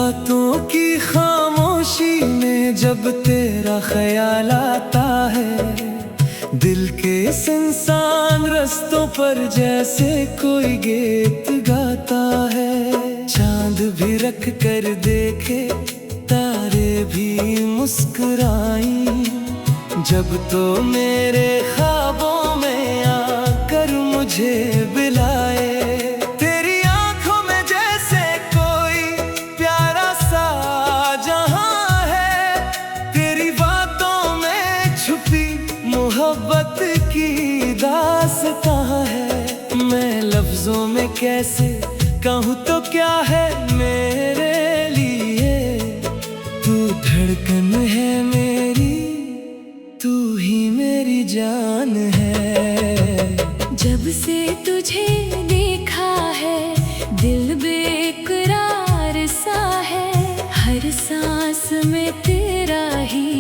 रातों की खामोशी में जब तेरा ख्याल आता है, दिल के सुनसान रास्तों पर जैसे कोई गीत गाता है। चांद भी रख कर देखे, तारे भी मुस्कुराई, जब तो मेरे ख्वाबों में आकर मुझे बुलाए। तेरी आंखों में जैसे कोई प्यारा सा जहां है, तेरी बातों में छुपी मोहब्बत की दास्तां है। मैं लफ्जों में कैसे कहूँ तो क्या है मेरे लिए, तू धड़कन है मेरी, तू ही मेरी जान है। जब से तुझे देखा है दिल बेकरार सा है, हर सांस में तेरा ही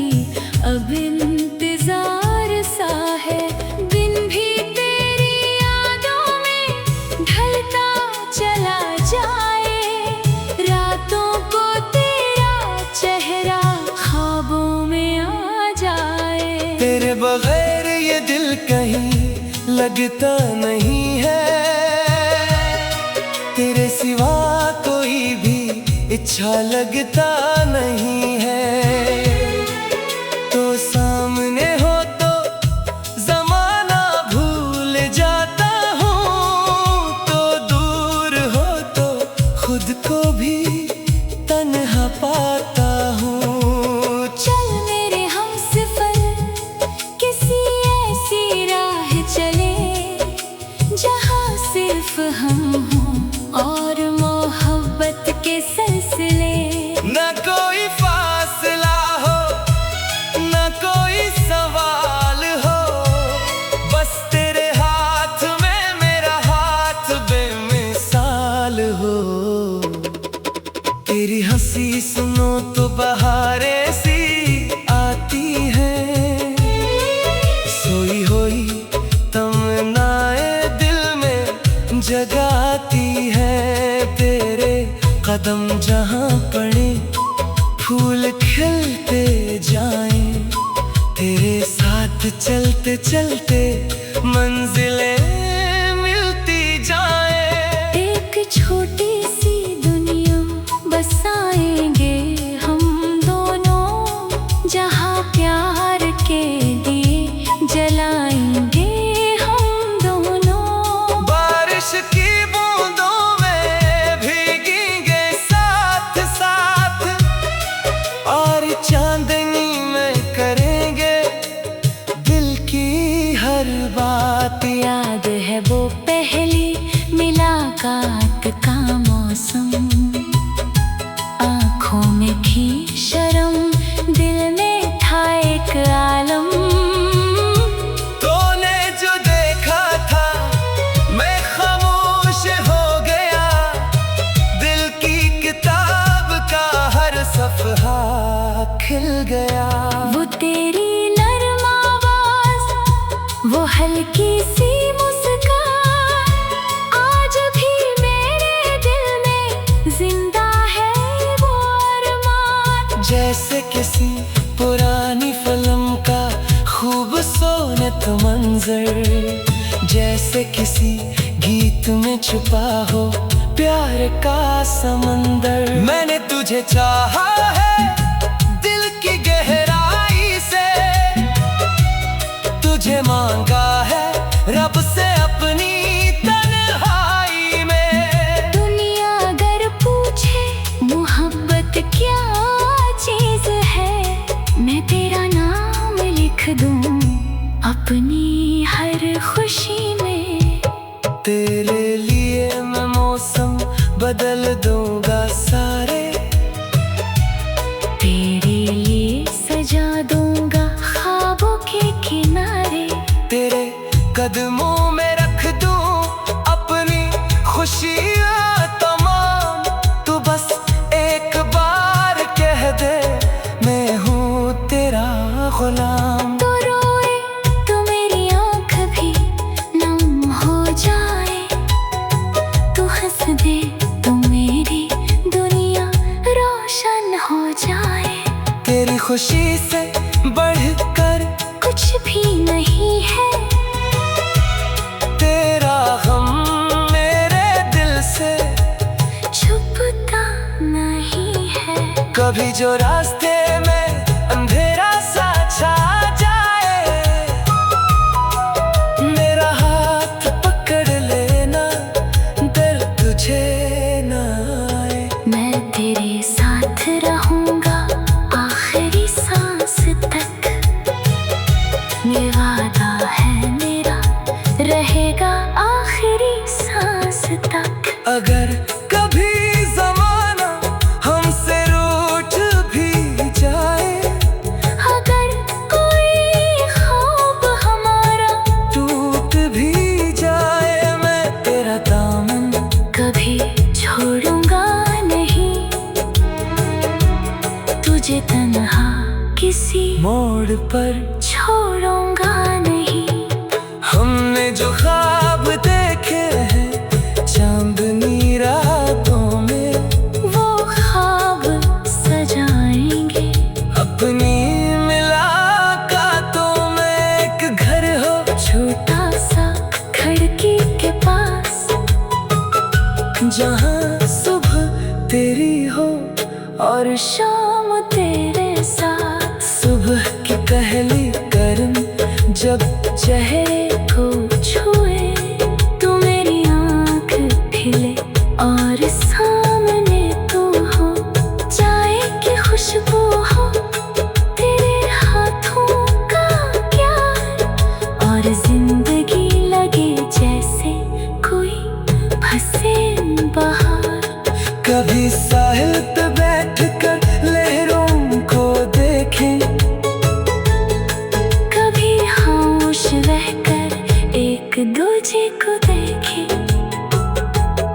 अब इंतजार सा है। दिन भी तेरी यादों में ढलता चला जाए, रातों को तेरा चेहरा ख्वाबों में आ जाए। तेरे बगैर ये दिल कहीं लगता नहीं है, तेरे सिवा कोई भी इच्छा लगता नहीं है। तो सामने हो तो जमाना भूल जाता हूँ, तो दूर हो तो खुद को भी तन्हा पाता हूँ। चल मेरे हमसफर किसी ऐसी राह चले, जहाँ सिर्फ हम हों और मोहब्बत के सिलसिले। न कोई फासला हो, न कोई सवाल हो, बस तेरे हाथ में मेरा हाथ बेमिसाल हो। तेरी हंसी सुनो तो बहारें सी आती हैं, सोई हुई तमन्नाएं दिल में जगाती हैं। तेरे कदम जहाँ पड़े फूल खिलते जाएं, तेरे साथ चलते चलते मंजिलें मिलती जाएं। एक छोटी सी दुनिया बसाएंगे हम दोनों, जहाँ प्यार के दिए जलाएंगे हम दोनों। बारिश की बूंदों में भीगेंगे साथ साथ, और चांदनी में करेंगे दिल की हर बात। याद है वो पहली मुलाकात का मौसम, आँखों में थी शर्म, दिल में था एक आलम। तूने जो देखा था मैं खामोश हो गया, दिल की किताब का हर सफ़हा खिल गया। वो तेरी नरम आवाज, वो हल्की सी मुस्कान, आज भी मेरे दिल में जिंदा है वो अरमान। जैसे किसी पुरानी फिल्म का खूबसूरत मंजर, जैसे किसी गीत में छुपा हो प्यार का समंदर। मैंने तुझे चाहा है दिल की गहराई से, तुझे मांगा है रब से अपनी तन्हाई में। दुनिया अगर पूछे मोहब्बत क्या चीज है, मैं तेरा नाम लिख दूं अपनी हर खुशी में। तेरे लिए मैं मौसम बदल दूंगा सारे, तेरे लिए सजा दूंगा ख्वाबों के किनारे। तेरे कदमों में रख दूं अपनी खुशियाँ तमाम। तू बस एक बार कह दे मैं हूँ तेरा गुलाम। तो रोए तो मेरी आँख भी नम हो जाए, तू हंस दे तो मेरी दुनिया रोशन खुशी से बढ़कर कुछ भी नहीं है। तेरा गम मेरे दिल से छुपता नहीं है। कभी जो रास्ते में अंधेरा सा छा जाए, मेरा हाथ पकड़ लेना, डर तुझे ना आए। मैं तेरे साथ रहूंगा आखिरी सांस तक, ये वादा है मेरा, रहेगा आखिरी सांस तक। अगर कभी ज़माना हमसे रूठ भी जाए, अगर कोई ख्वाब हमारा टूट भी जाए, मैं तेरा दामन कभी छोड़ूंगा नहीं, तुझे तन्हा किसी मोड़ पर छोड़ूंगा नहीं। हमने जो ख्वाब देखे हैं चांदनी रातों में, वो ख्वाब सजाएंगे अपनी मुलाकातों में। एक घर हो छोटा सा खिड़की के पास, जहाँ सुबह तेरी हो और शाम तेरे साथ। सुबह की पहली गर्म जब चेहरे को छुए, तू मेरी आँख खिले और सामने तू हो, चाय की खुशबू हो, तेरे हाथों का प्यार, और जिंदगी लगे जैसे कोई फंसे बाहर। कभी साहिल पे बैठ कर लहरों को देखें, कभी खामोश रहकर एक दूजे को देखें।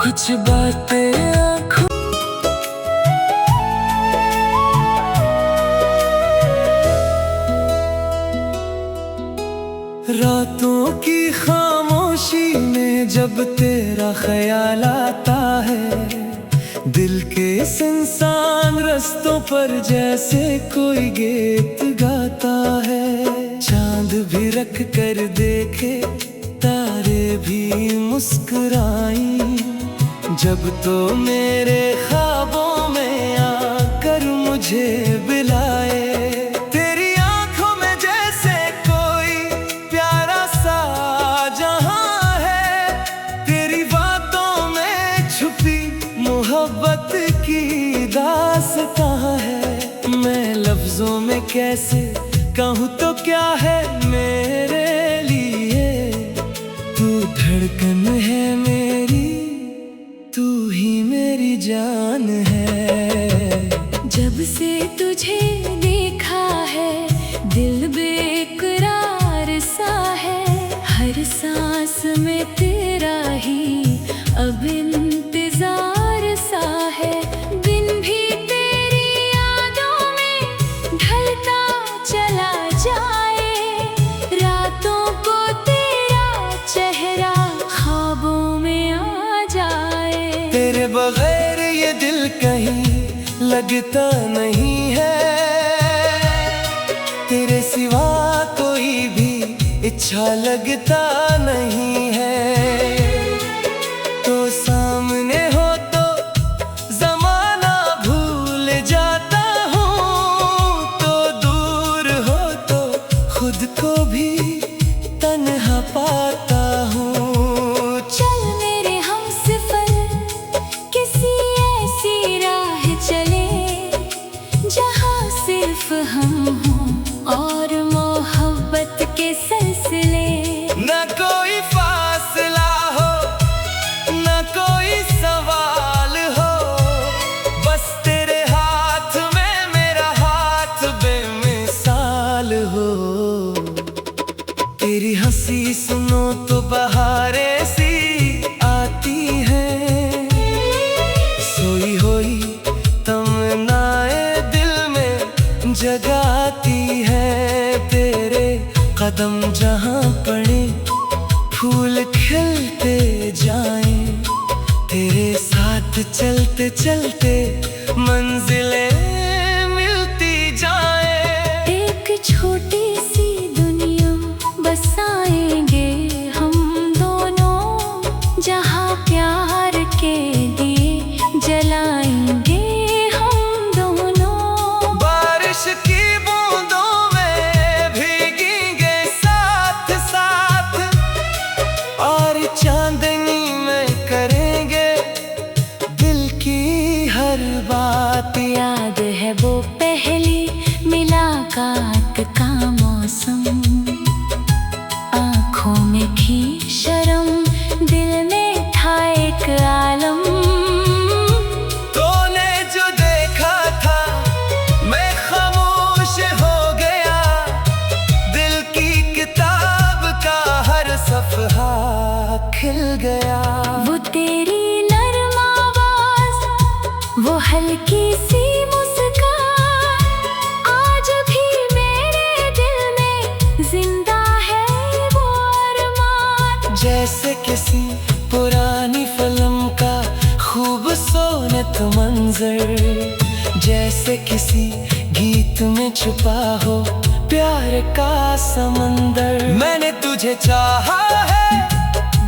कुछ बातें आँखों रातों की खामोशी में जब तेरा ख्याल आता है, दिल के सुनसान रास्तों पर जैसे कोई गीत गाता है। चांद भी रख कर देखे, तारे भी मुस्कुराई, जब तो मेरे ख्वाबों में आकर मुझे बुलाए। तेरी आंखों में जैसे कोई प्यारा सा जहां है, तेरी बातों में छुपी मोहब्बत की दास्तां है। मैं लफ्जों में कैसे कहूँ तो क्या है मेरे लिए, तू धड़कन है मेरी, तू ही मेरी जान है। जब से तुझे देखा है दिल बेकरार सा है, हर सांस में तेरा ही अब इंतजार सा है। दिन भी तेरी यादों में ढलता चला जाए, रातों को तेरा चेहरा ख्वाबों में आ जाए। तेरे बगैर ये दिल कहीं लगता नहीं है, तेरे सिवा कोई भी अच्छा लगता नहीं है। तो सामने हो तो जमाना भूल जाता हूँ, तो दूर हो तो खुद को भी तन्हा पाता हूँ। चल मेरे हमसफर किसी ऐसी राह चले, जहाँ सिर्फ हम हों और मोहब्बत के सिलसिले। न कोई फासला हो, न कोई सवाल हो, बस तेरे हाथ में मेरा हाथ बेमिसाल हो। तेरी हंसी सुनो तो बहारें सी आती हैं, सोई हुई तमन्नाएं दिल में जगाती हैं। तेरे कदम जहाँ पड़े फूल खिलते जाएं, तेरे साथ चलते चलते मंजिलें मिलती जाएं। खिल गया। वो तेरी नरम आवाज, वो हल्की सी मुस्कान, आज भी मेरे दिल में जिंदा है वो अरमान। जैसे किसी पुरानी फिल्म का खूबसूरत मंजर, जैसे किसी गीत में छुपा हो प्यार का समंदर। मैंने तुझे चाहा है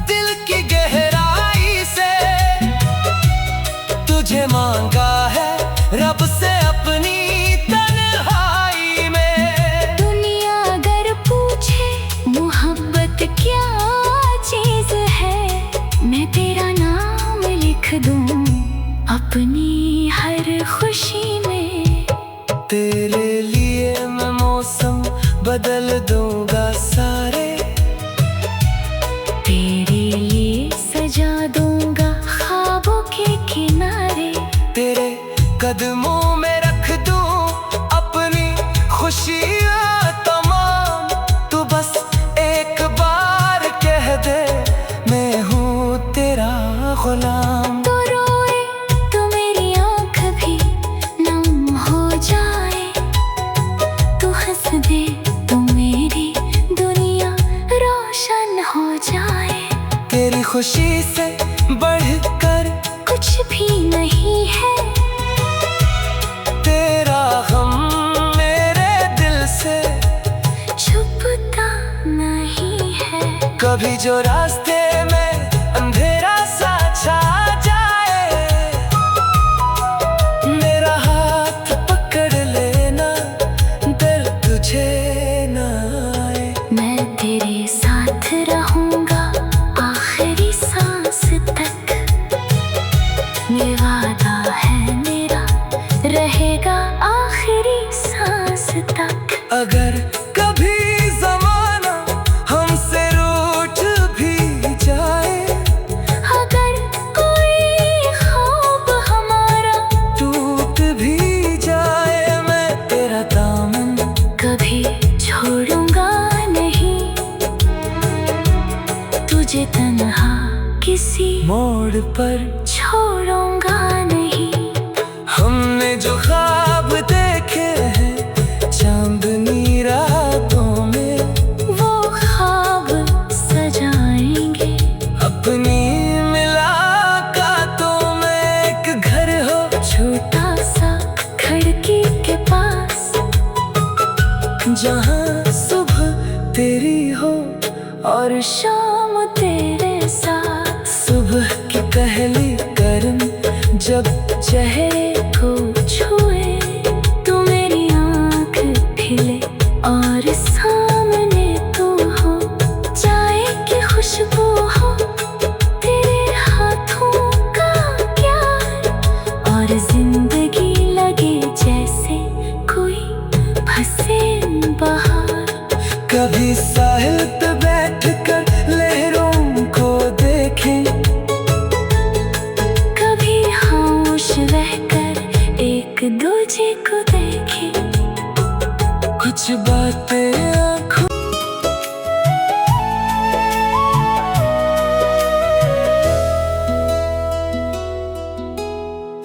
दिल की गहराई से, तुझे मांगा है रब से अपनी तन्हाई में। दुनिया अगर पूछे मोहब्बत क्या चीज है, मैं तेरा नाम लिख दूं अपनी हर खुशी में। तेरे लिए मैं मौसम बदल दूंगा सारे, तेरे लिए सजा दूंगा ख्वाबों के किनारे। तेरे कदमों में रख दूं अपनी खुशियाँ तमाम। तू बस एक बार कह दे मैं हूँ तेरा गुलाम। तो रोए तो मेरी आँख भी नम हो जाए, तू हंस दे तो मेरी दुनिया रोशन हो जाए। तेरी खुशी से बढ़कर कुछ भी नहीं है, तेरा गम मेरे दिल से छुपता नहीं है। कभी जो रास्ते में अंधेरा सा छा जाए, मेरा हाथ पकड़ लेना डर तुझे ना आए। मैं तेरे साथ रहूंगा आखिरी सांस तक, ये वादा है मेरा रहेगा आखिरी सांस तक। अगर कभी जमाना हमसे रूठ भी जाए, अगर कोई ख्वाब हमारा टूट भी जाए, मैं तेरा दामन कभी छोड़ूंगा नहीं, तुझे तन्हा किसी मोड़ पर। छोड़ूंगा नहीं। हमने जो ख्वाब देखे हैं चांदनी रातों में, वो ख्वाब सजाएंगे अपनी मुलाकातों में। एक घर हो छोटा सा खिड़की के पास, जहाँ सुबह तेरी हो और शाम तेरे साथ। सुबह की पहली गर्म जब चेहरे को छुए तो मेरी आँख खिले और सामने तू हो। चाय की खुशबू हो तेरे हाथों का प्यार, और जिंदगी लगे जैसे कोई फंसे बाहर। कभी साहिल पे बैठ कर लहरों को देखें, कभी खामोश रहकर एक दूजे को देखें। कुछ बातें आँखों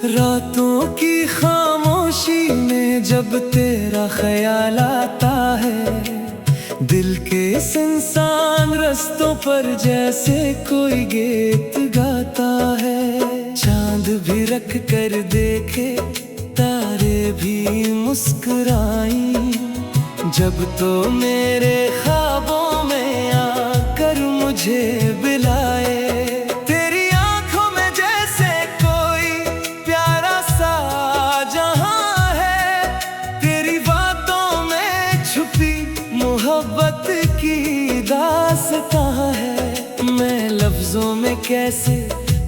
रातों की खामोशी में जब तेरा ख्याल आता है, दिल के सुनसान रास्तों पर जैसे कोई गीत गाता है। चांद भी रख कर देखे, तारे भी मुस्कुराई, जब तो मेरे ख्वाबों में आकर मुझे बुलाए। तेरी आंखों में जैसे कोई प्यारा सा जहां है, तेरी बातों में छुपी मोहब्बत की दास्तां है। मैं लफ्जों में कैसे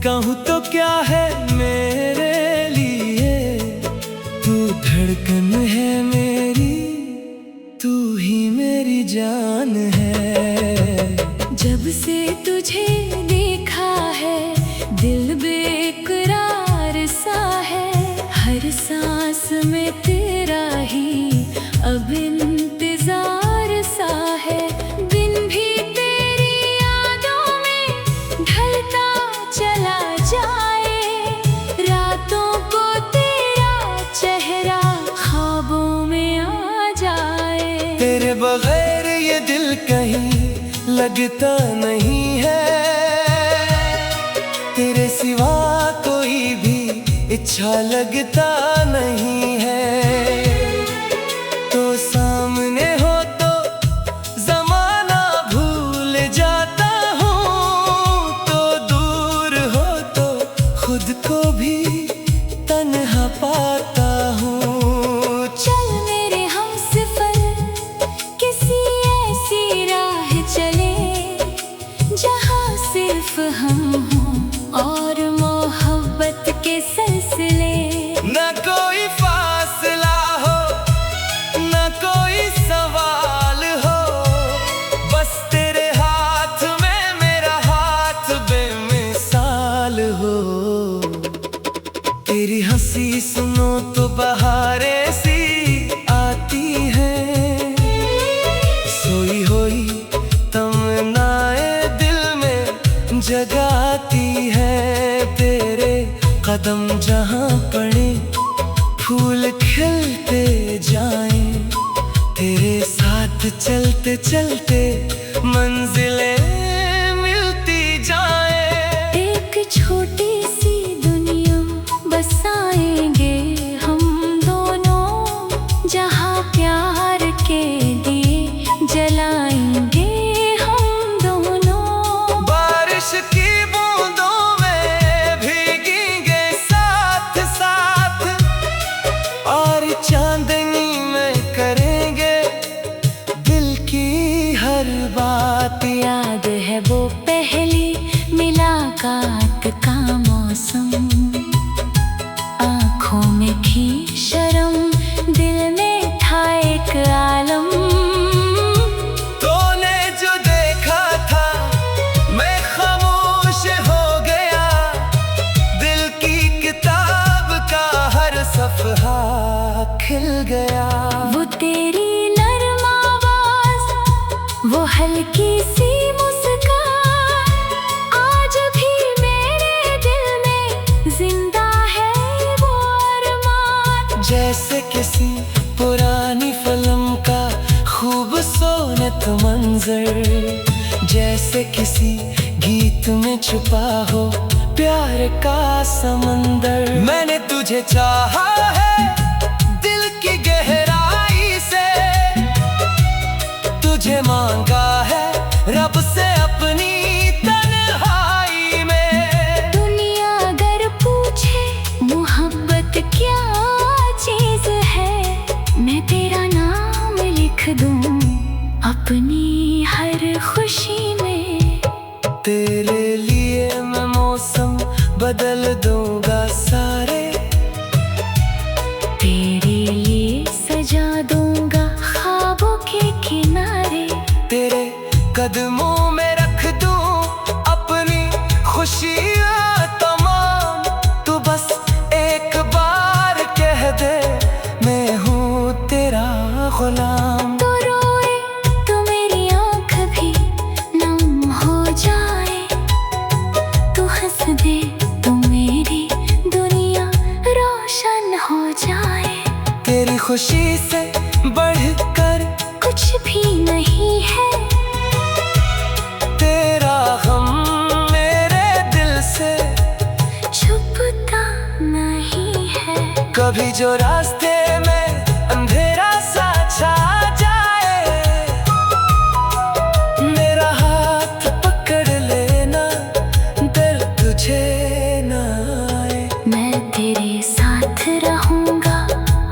कहूँ तो क्या है मेरे लिए, तू धड़कन है मेरी, तू ही मेरी जान है। जब से तुझे देखा है दिल बेकरार सा है, हर सांस में तेरा ही अब इंतजार सा है। दिन भी तेरी यादों में लगता नहीं है, तेरे सिवा कोई भी अच्छा लगता नहीं है। तो सामने हो तो जमाना भूल जाता हूँ, तो दूर हो तो खुद को भी तन्हा पाता हूँ। चल मेरे हमसफर किसी ऐसी राह चले, जहाँ सिर्फ हम हों और मोहब्बत के सिलसिले। न कोई फासला हो, न कोई सवाल हो, बस तेरे हाथ में मेरा हाथ बेमिसाल हो। तेरी हंसी सुनो तो बहारें सी आती हैं, सोई हुई तमन्नाएं दिल में जगाती हैं। तेरे कदम जहाँ पड़े फूल खिलते जाएं, तेरे साथ चलते चलते मंजिलें मिलती जाएं। एक छोटी सी दुनिया बसाएंगे हम दोनों, जहाँ प्यार के दिए जलाएंगे हम दोनों। बारिश की बूंदों में भीगेंगे साथ साथ, और चांदनी में करेंगे दिल की हर बात। याद है वो पहली मुलाकात का मौसम, आँखों में थी शर्म, दिल में था एक आलम। तूने जो देखा था मैं खामोश हो गया, दिल की किताब का हर सफ़हा खिल गया। वो तेरी नरम आवाज, वो हल्की सी मुस्कान, आज भी मेरे दिल में जिंदा है वो अरमान। जैसे किसी पुरानी फिल्म का खूबसूरत मंजर, जैसे किसी गीत में छुपा हो प्यार का समंदर। मैंने तुझे चाहा है दिल की गहराई से, तुझे मांगा है रब से अपनी तन्हाई में। दुनिया अगर पूछे मोहब्बत क्या चीज है, मैं तेरा नाम लिख दूं अपनी हर खुशी में। तेरे लिए मैं मौसम बदल दूंगा सारे, तेरे लिए सजा दूंगा ख्वाबों के किनारे। तेरे कदमों में रख दूं अपनी खुशियाँ तमाम। तू बस एक बार कह दे मैं हूँ तेरा गुलाम। तो रोए तो मेरी आँख भी नम हो जाए, तू हंस दे तो मेरी दुनिया रोशन हो जाए। तेरी खुशी से बढ़कर कुछ भी नहीं है, तेरा गम मेरे दिल से छुपता नहीं है। कभी जो रास्ते में अंधेरा सा छा जाए, मेरा हाथ पकड़ लेना डर तुझे ना आए। मैं तेरे साथ रहूंगा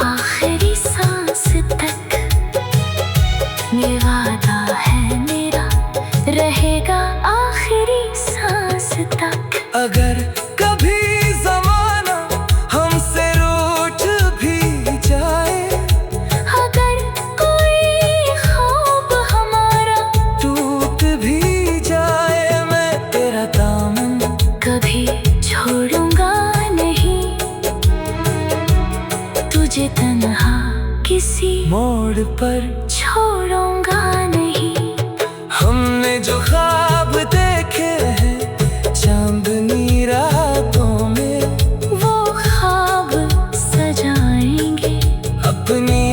आखिरी सांस तक, ये वादा है मेरा रहेगा आखिरी सांस तक। अगर कभी जमाना हमसे रूठ भी जाए, अगर कोई ख्वाब हमारा टूट भी जाए, मैं तेरा दामन कभी छोड़ूंगा नहीं, तुझे तन्हा किसी मोड़ पर। छोड़ूंगा नहीं। हमने जो ख्वाब देखे हैं चांदनी रातों में, वो ख्वाब सजाएंगे अपनी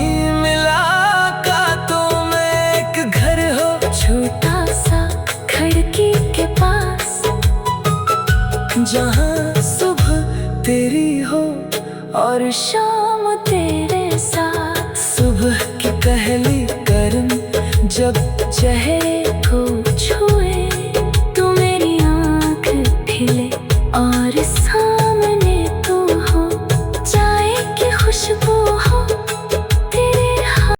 मुलाकातों में। एक घर हो छोटा सा तेरी हो और शाम तेरे साथ सुबह की पहली गर्म जब चेहरे